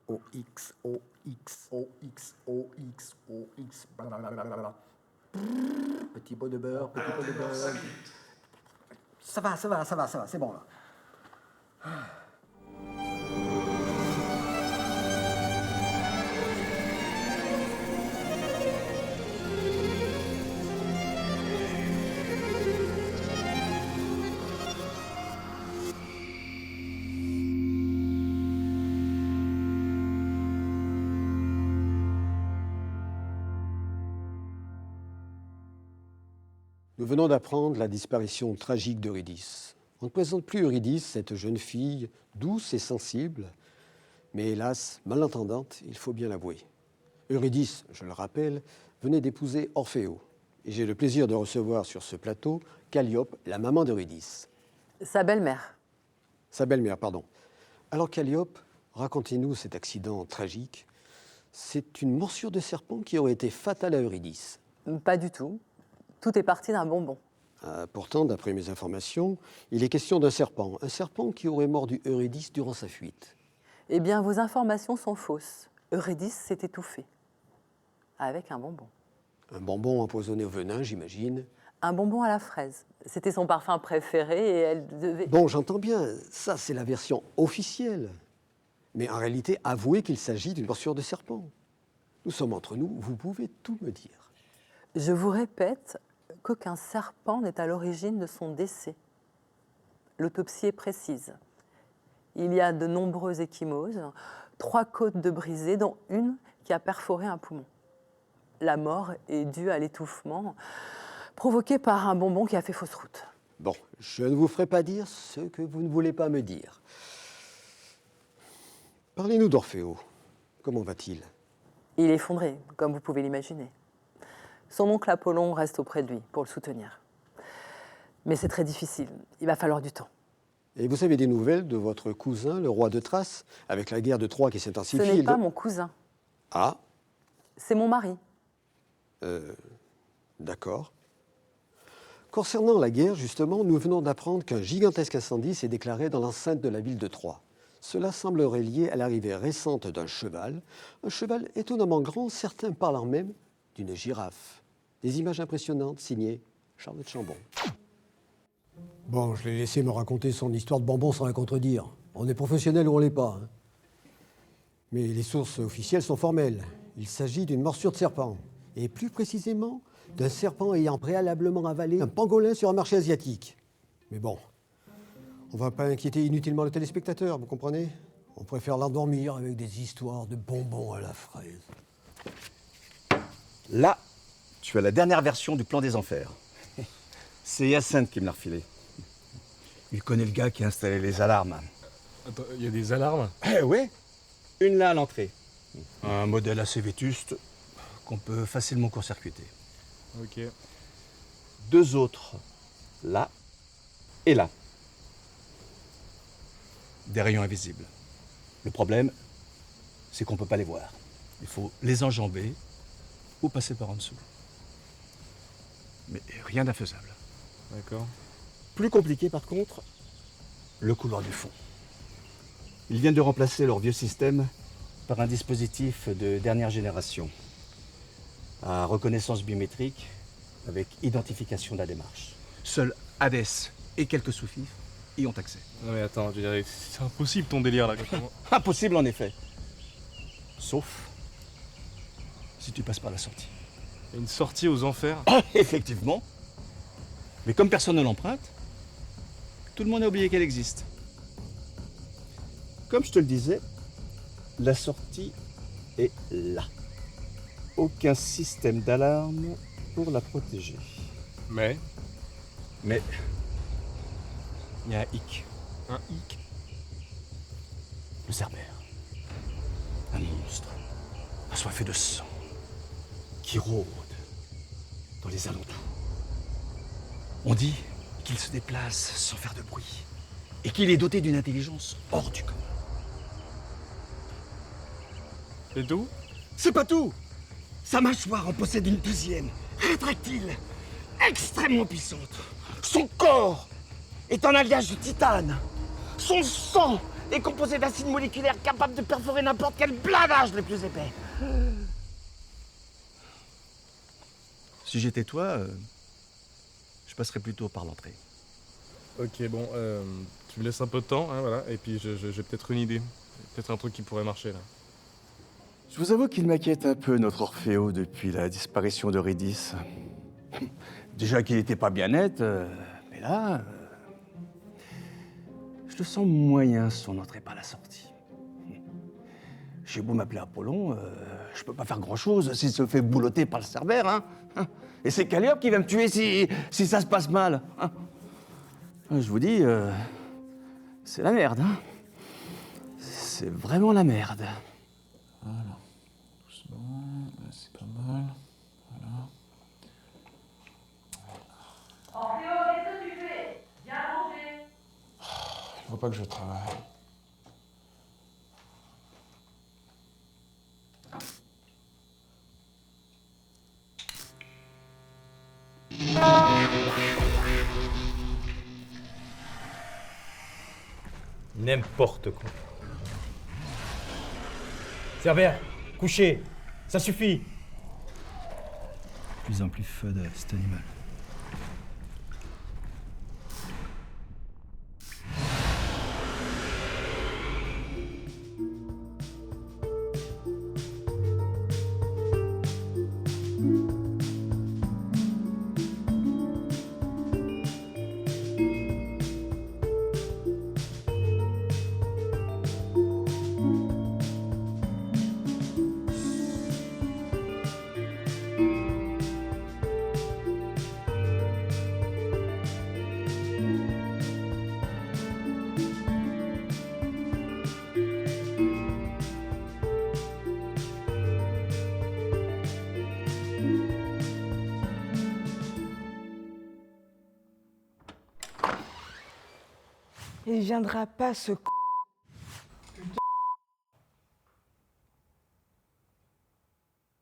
OX, OX, OX, OX, OX, blablabla. Petit pot de beurre, petit pot de beurre. Ça va, c'est bon là. Nous venons d'apprendre la disparition tragique d'Eurydice. On ne présente plus Eurydice, cette jeune fille douce et sensible, mais hélas, malentendante, il faut bien l'avouer. Eurydice, je le rappelle, venait d'épouser Orphée. Et j'ai le plaisir de recevoir sur ce plateau Calliope, la maman d'Eurydice. Sa belle-mère. Sa belle-mère, pardon. Alors Calliope, racontez-nous cet accident tragique. C'est une morsure de serpent qui aurait été fatale à Eurydice. Pas du tout. Tout est parti d'un bonbon. Pourtant, d'après mes informations, il est question d'un serpent. Un serpent qui aurait mordu Eurydice durant sa fuite. Eh bien, vos informations sont fausses. Eurydice s'est étouffée. Avec un bonbon. Un bonbon empoisonné au venin, j'imagine. Un bonbon à la fraise. C'était son parfum préféré et elle devait... Bon, j'entends bien. Ça, c'est la version officielle. Mais en réalité, avouez qu'il s'agit d'une morsure de serpent. Nous sommes entre nous, vous pouvez tout me dire. Je vous répète qu'aucun serpent n'est à l'origine de son décès. L'autopsie est précise. Il y a de nombreuses ecchymoses, 3 côtes de brisées, dont une qui a perforé un poumon. La mort est due à l'étouffement provoqué par un bonbon qui a fait fausse route. Bon, je ne vous ferai pas dire ce que vous ne voulez pas me dire. Parlez-nous d'Orphée. Comment va-t-il? Il est effondré, comme vous pouvez l'imaginer. Son oncle Apollon reste auprès de lui pour le soutenir. Mais c'est très difficile, il va falloir du temps. Et vous avez des nouvelles de votre cousin, le roi de Thrace, avec la guerre de Troie qui s'intensifie? Ce n'est pas mon cousin. Ah, C'est mon mari. d'accord. Concernant la guerre, justement, nous venons d'apprendre qu'un gigantesque incendie s'est déclaré dans l'enceinte de la ville de Troie. Cela semblerait lié à l'arrivée récente d'un cheval. Un cheval étonnamment grand, certains parlant même d'une girafe. Des images impressionnantes signées Charlotte Chambon. Bon, je l'ai laissé me raconter son histoire de bonbon sans la contredire. On est professionnel ou on l'est pas. Hein. Mais les sources officielles sont formelles. Il s'agit d'une morsure de serpent. Et plus précisément, d'un serpent ayant préalablement avalé un pangolin sur un marché asiatique. Mais bon, on ne va pas inquiéter inutilement le téléspectateur, vous comprenez? On préfère l'endormir avec des histoires de bonbons à la fraise. Là, tu as la dernière version du plan des enfers. C'est Hyacinthe qui me l'a refilé. Il connaît le gars qui a installé les alarmes. Attends, il y a des alarmes? Eh oui, une là à l'entrée. Un modèle assez vétuste qu'on peut facilement court-circuiter. Ok. 2 autres, là et là. Des rayons invisibles. Le problème, c'est qu'on ne peut pas les voir. Il faut les enjamber ou passer par en dessous. Mais rien d'infaisable. D'accord. Plus compliqué par contre, le couloir du fond. Ils viennent de remplacer leur vieux système par un dispositif de dernière génération. À reconnaissance biométrique avec identification de la démarche. Seuls Hadès et quelques sous-fifs y ont accès. Non mais attends, je dirais, c'est impossible ton délire là. Impossible en effet. Sauf si tu passes par la sortie. Il y a une sortie aux enfers. Effectivement. Mais comme personne ne l'emprunte, tout le monde a oublié qu'elle existe. Comme je te le disais, la sortie est là. Aucun système d'alarme pour la protéger. Mais il y a un hic. un hic. Le Cerbère. Un monstre, assoiffé de sang, qui rôde dans les alentours. On dit qu'il se déplace sans faire de bruit et qu'il est doté d'une intelligence hors du commun. Et d'où? C'est pas tout! Sa mâchoire en possède une deuxième, rétractile, extrêmement puissante. Son corps est un alliage de titane. Son sang est composé d'acides moléculaires capables de perforer n'importe quel blindage le plus épais. Si j'étais toi, je passerais plutôt par l'entrée. Ok, bon, tu me laisses un peu de temps, hein, voilà, et puis j'ai peut-être une idée. Peut-être un truc qui pourrait marcher, là. Je vous avoue qu'il m'inquiète un peu, notre Orfeo, depuis la disparition d'Eurydice. Déjà qu'il n'était pas bien net, mais là... je le sens moyen, son entrée par la sortie. J'ai beau m'appeler Apollon, je peux pas faire grand-chose s'il se fait boulotter par le Cerbère, hein. Et c'est Calliope qui va me tuer si ça se passe mal, hein. Je vous dis, c'est la merde, hein. C'est vraiment la merde. Voilà. Doucement, là, c'est pas mal. Voilà. Orfeo, qu'est-ce que tu fais? Viens manger. Il faut pas que je travaille. N'importe quoi. Cerbère, couchez, ça suffit. De plus en plus fade, cet animal. Il viendra pas, ce c***.